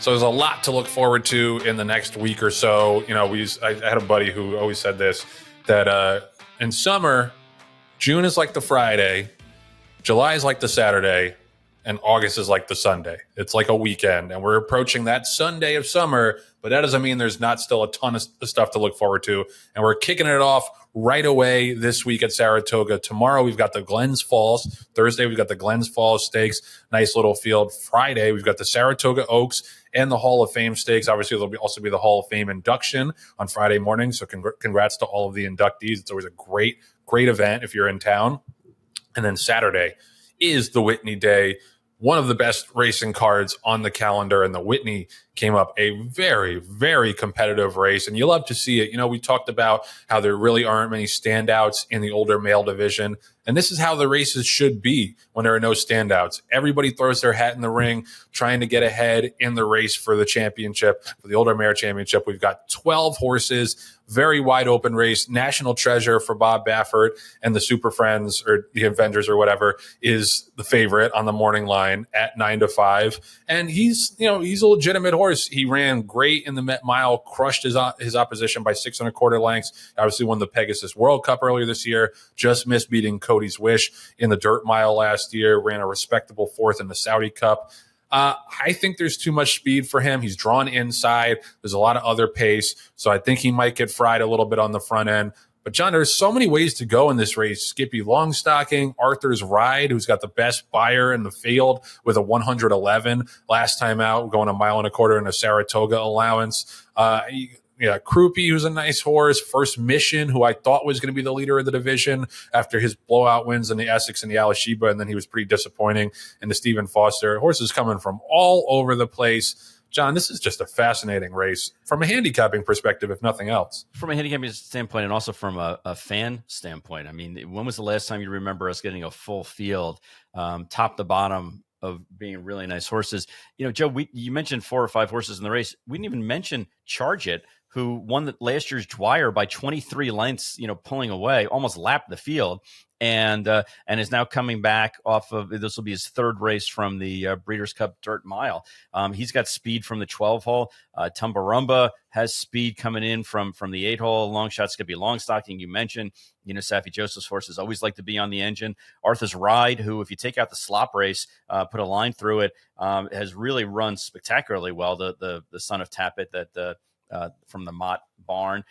So there's a lot to look forward to in the next week or so. You know, I had a buddy who always said this, that in summer, June is like the Friday, July is like the Saturday, and August is like the Sunday. It's like a weekend, and we're approaching that Sunday of summer, but that doesn't mean there's not still a ton of stuff to look forward to. And we're kicking it off right away this week at Saratoga. Tomorrow, we've got the Glens Falls. Thursday, we've got the Glens Falls Stakes. Nice little field. Friday, we've got the Saratoga Oaks and the Hall of Fame Stakes. Obviously, there'll also be the Hall of Fame induction on Friday morning. So congrats to all of the inductees. It's always a great event if you're in town. And then Saturday is the Whitney Day, one of the best racing cards on the calendar. And the Whitney came up a very, very competitive race. And you love to see it. You know, we talked about how there really aren't many standouts in the older male division. And this is how the races should be when there are no standouts. Everybody throws their hat in the ring, trying to get ahead in the race for the championship, for the older mare championship. We've got 12 horses, very wide open race. National Treasure for Bob Baffert and the Super Friends, or the Avengers or whatever, is the favorite on the morning line at 9-5. And he's a legitimate horse. He ran great in the Met Mile, crushed his opposition by 6 1/4 lengths. Obviously won the Pegasus World Cup earlier this year, just missed beating Cody's Wish in the Dirt Mile last year, ran a respectable fourth in the Saudi Cup. I think there's too much speed for him. He's drawn inside. There's a lot of other pace. So I think he might get fried a little bit on the front end. But, John, there's so many ways to go in this race. Skippy Longstocking, Arthur's Ride, who's got the best buyer in the field with a 111 last time out, going 1 1/4 in a Saratoga allowance. Crouppy, who's a nice horse. First Mission, who I thought was going to be the leader of the division after his blowout wins in the Essex and the Alashiba, and then he was pretty disappointing in the Stephen Foster. Horses coming from all over the place. John, this is just a fascinating race from a handicapping perspective, if nothing else. From a handicapping standpoint and also from a fan standpoint. I mean, when was the last time you remember us getting a full field, top to bottom, of being really nice horses? You know, Joe, you mentioned 4 or 5 horses in the race. We didn't even mention Charge It, who won last year's Dwyer by 23 lengths, pulling away, almost lapped the field, and is now coming back off of, this will be his 3rd race from the Breeders' Cup Dirt Mile. He's got speed from the 12 hole. Tumbarumba has speed coming in from the 8 hole. Long shot's going to be Longstocking. You mentioned, Safi Joseph's horses always like to be on the engine. Arthur's Ride, who, if you take out the slop race, put a line through it, has really run spectacularly well. The son of Tappet that from the Mott barn.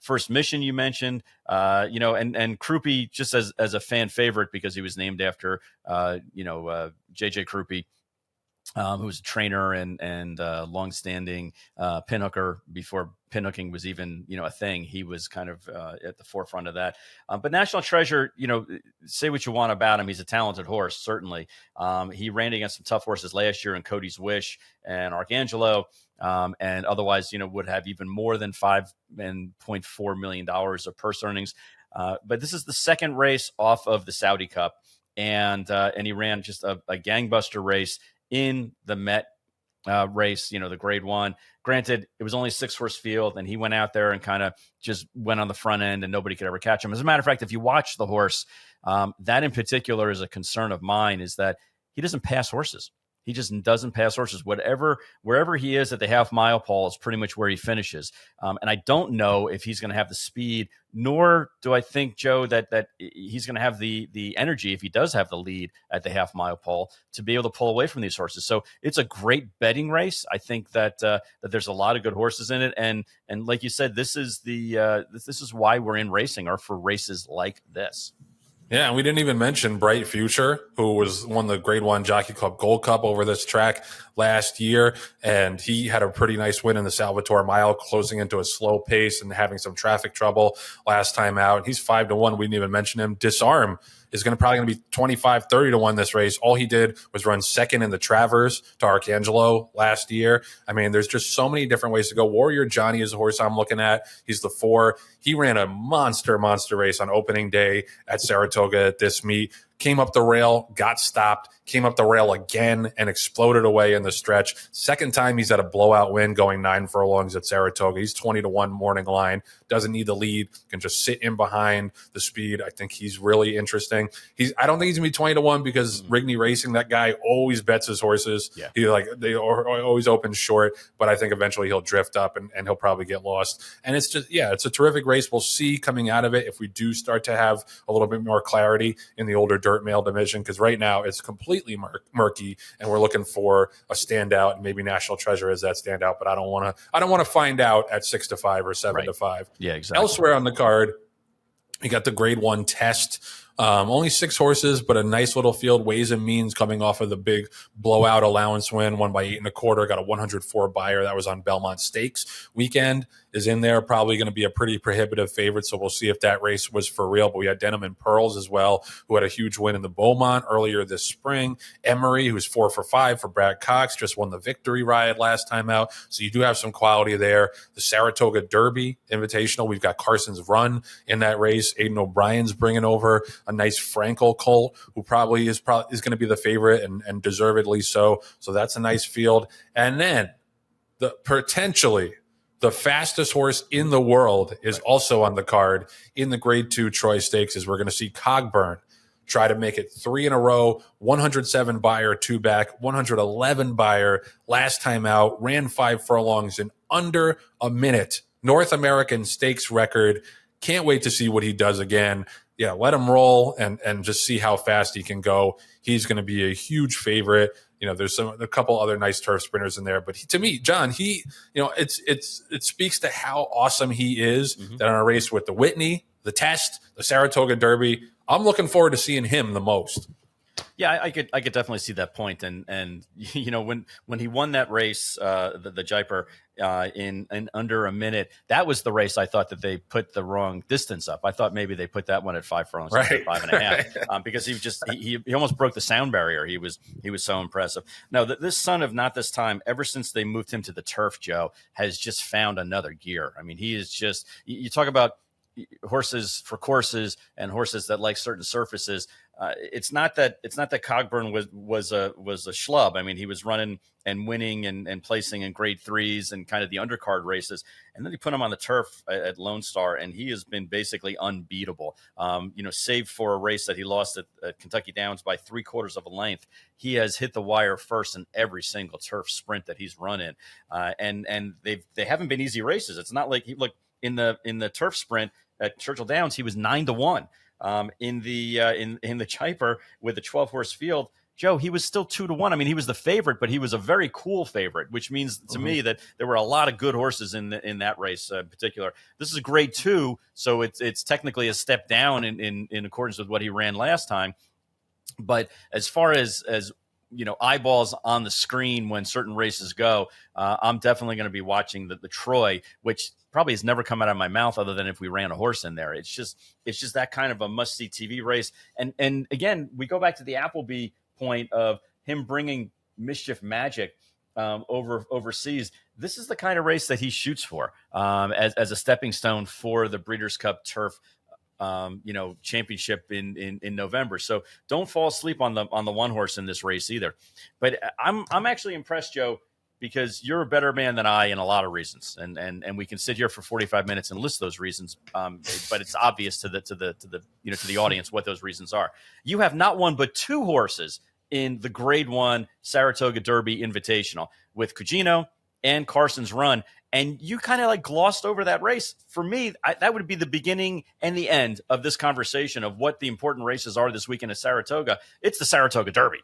First Mission you mentioned, and Crouppy just as a fan favorite because he was named after JJ Crouppy, who was a trainer and longstanding pinhooker before pinhooking was even a thing. He was kind of at the forefront of that. But National Treasure, say what you want about him, he's a talented horse, certainly. He ran against some tough horses last year in Cody's Wish and Arcangelo. And otherwise, would have even more than $5.4 million of purse earnings. But this is the 2nd race off of the Saudi Cup, and he ran just a gangbuster race in the Met race, the Grade 1. Granted, it was only a 6-horse field, and he went out there and kind of just went on the front end, and nobody could ever catch him. As a matter of fact, if you watch the horse, that in particular is a concern of mine, is that he doesn't pass horses. He just doesn't pass horses. Wherever he is at the half-mile pole is pretty much where he finishes. And I don't know if he's going to have the speed, nor do I think, Joe, that he's going to have the energy, if he does have the lead at the half-mile pole, to be able to pull away from these horses. So it's a great betting race. I think that there's a lot of good horses in it, and like you said, this is why we're in racing, or for races like this. Yeah, and we didn't even mention Bright Future, who won the Grade 1 Jockey Club Gold Cup over this track last year, and he had a pretty nice win in the Salvatore Mile, closing into a slow pace and having some traffic trouble last time out. He's 5-1. We didn't even mention him. Disarm is probably going to be 25-30-1 this race. All he did was run 2nd in the Travers to Arcangelo last year. I mean, there's just so many different ways to go. Warrior Johnny is the horse I'm looking at. He's the 4. He ran a monster race on opening day at Saratoga at this meet. came up the rail, got stopped, came up the rail again, and exploded away in the stretch. Second time he's had a blowout win going 9 furlongs at Saratoga. He's 20-1 morning line, doesn't need the lead, can just sit in behind the speed. I think he's really interesting. I don't think he's going to be 20-1 because Rigney Racing, that guy always bets his horses. Yeah. They always open short, but I think eventually he'll drift up and he'll probably get lost. And it's just, it's a terrific race. We'll see coming out of it if we do start to have a little bit more clarity in the older dirt mail division, because right now it's completely murky, and we're looking for a standout, and maybe National Treasure is that standout, but I don't want to find out at 6-5 or 7-5. Yeah, exactly. Elsewhere on the card, we got the Grade 1 test. Only 6 horses, but a nice little field. Ways and Means coming off of the big blowout allowance win, won by 8 1/4. Got a 104 buyer. That was on Belmont Stakes weekend. Is in there, probably going to be a pretty prohibitive favorite. So we'll see if that race was for real. But we had Denim and Pearls as well, who had a huge win in the Beaumont earlier this spring. Emery, who's 4 for 5 for Brad Cox, just won the Victory Riot last time out. So you do have some quality there. The Saratoga Derby Invitational, we've got Carson's Run in that race. Aiden O'Brien's bringing over a nice Frankel colt, who probably is going to be the favorite, and deservedly so. So that's a nice field. And then potentially the fastest horse in the world is also on the card in the Grade 2 Troy Stakes. We're going to see Cogburn try to make it 3 in a row, 107 buyer, 2 back, 111 buyer last time out, ran 5 furlongs in under a minute. North American Stakes record. Can't wait to see what he does again. Yeah, let him roll and just see how fast he can go. He's going to be a huge favorite. There's a couple other nice turf sprinters in there, but to me, John, it speaks to how awesome he is that on a race with the Whitney, the Test, the Saratoga Derby, I'm looking forward to seeing him the most. Yeah, I could definitely see that point. And when he won that race, the Jaipur in under a minute, that was the race I thought that they put the wrong distance up. I thought maybe they put that one at 5 furlongs, right. 5.5, because he almost broke the sound barrier. He was so impressive. No, this son of Not This Time, ever since they moved him to the turf, Joe, has just found another gear. I mean, he is just, you talk about horses for courses and horses that like certain surfaces. It's not that Cogburn was a schlub. I mean, he was running and winning and placing in Grade 3s and kind of the undercard races. And then he put him on the turf at Lone Star, and he has been basically unbeatable. Save for a race that he lost at Kentucky Downs by 3/4 of a length, he has hit the wire first in every single turf sprint that he's run in. And they haven't been easy races. It's not like in the turf sprint at Churchill Downs, he was 9-1. In the Jaipur with the 12-horse field, Joe, he was still 2-1. I mean, he was the favorite, but he was a very cool favorite, which means to me that there were a lot of good horses in that race in particular. This is a Grade 2, so it's technically a step down in accordance with what he ran last time. But as far as eyeballs on the screen when certain races go, I'm definitely going to be watching the Troy, which probably has never come out of my mouth other than if we ran a horse in there. It's just that kind of a must-see TV race. And again, we go back to the Appleby point of him bringing Mischief Magic overseas. This is the kind of race that he shoots for as a stepping stone for the Breeders' Cup Turf championship in November. So don't fall asleep on the one horse in this race either. But I'm actually impressed, Joe, because you're a better man than I in a lot of reasons, and we can sit here for 45 minutes and list those reasons. But it's obvious to the audience what those reasons are. You have not one but 2 horses in the Grade 1 Saratoga Derby Invitational with Cugino and Carson's Run. And you kind of glossed over that race. For me, that would be the beginning and the end of this conversation of what the important races are this weekend at Saratoga. It's the Saratoga Derby.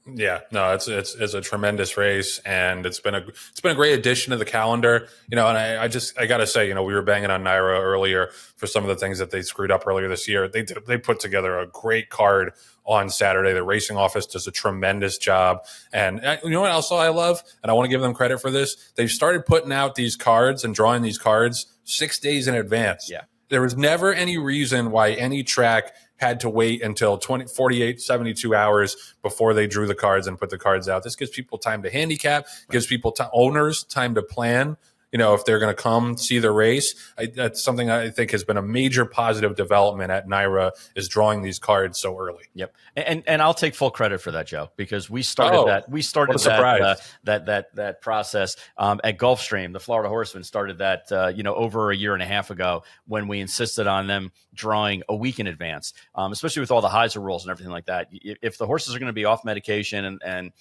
Yeah, no, it's a tremendous race, and it's been a great addition to the calendar. And I gotta say, we were banging on NYRA earlier for some of the things that they screwed up earlier this year. They put together a great card on Saturday. The racing office does a tremendous job, and you know what else I love, and I want to give them credit for this. They've started putting out these cards and drawing these cards 6 days in advance. Yeah, there was never any reason why any track had to wait until 48, 72 hours before they drew the cards and put the cards out. This gives people time to handicap, gives people owners time to plan. if they're going to come see the race. That's something I think has been a major positive development at NYRA, is drawing these cards so early. Yep, and I'll take full credit for that, Joe, because we started that. We started what a surprise. that process at Gulfstream. The Florida Horsemen started that over a year and a half ago, when we insisted on them drawing a week in advance, especially with all the HISA rules and everything like that. If the horses are going to be off medication and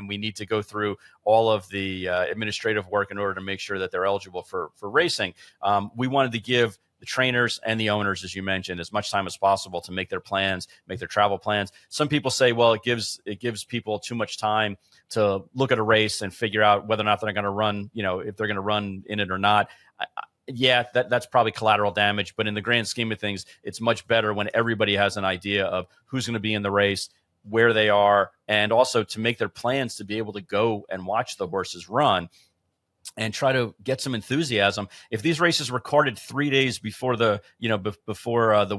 we need to go through all of the administrative work in order to make sure that they're eligible for racing, we wanted to give the trainers and the owners, as you mentioned, as much time as possible to make their plans, make their travel plans. Some people say, well, it gives people too much time to look at a race and figure out whether or not they're going to run, if they're going to run in it or not. Yeah, that's probably collateral damage. But in the grand scheme of things, it's much better when everybody has an idea of who's going to be in the race, where they are, and also to make their plans to be able to go and watch the horses run and try to get some enthusiasm. If these races were recorded 3 days before the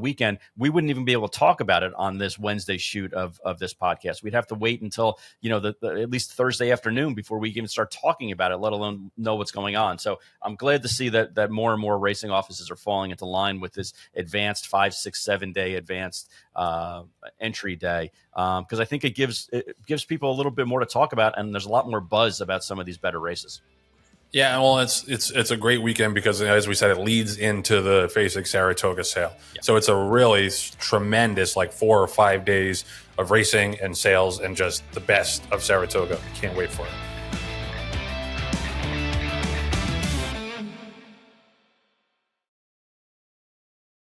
weekend, we wouldn't even be able to talk about it on this Wednesday shoot of this podcast. We'd have to wait until at least Thursday afternoon before we even start talking about it, let alone know what's going on. So I'm glad to see that more and more racing offices are falling into line with this advanced 5, 6, 7 day advanced entry day, because I think it gives people a little bit more to talk about, and there's a lot more buzz about some of these better races. Yeah, well, it's a great weekend because, as we said, it leads into the Fasig-Saratoga sale. Yeah. So it's a really tremendous 4 or 5 days of racing and sales and just the best of Saratoga. Can't wait for it.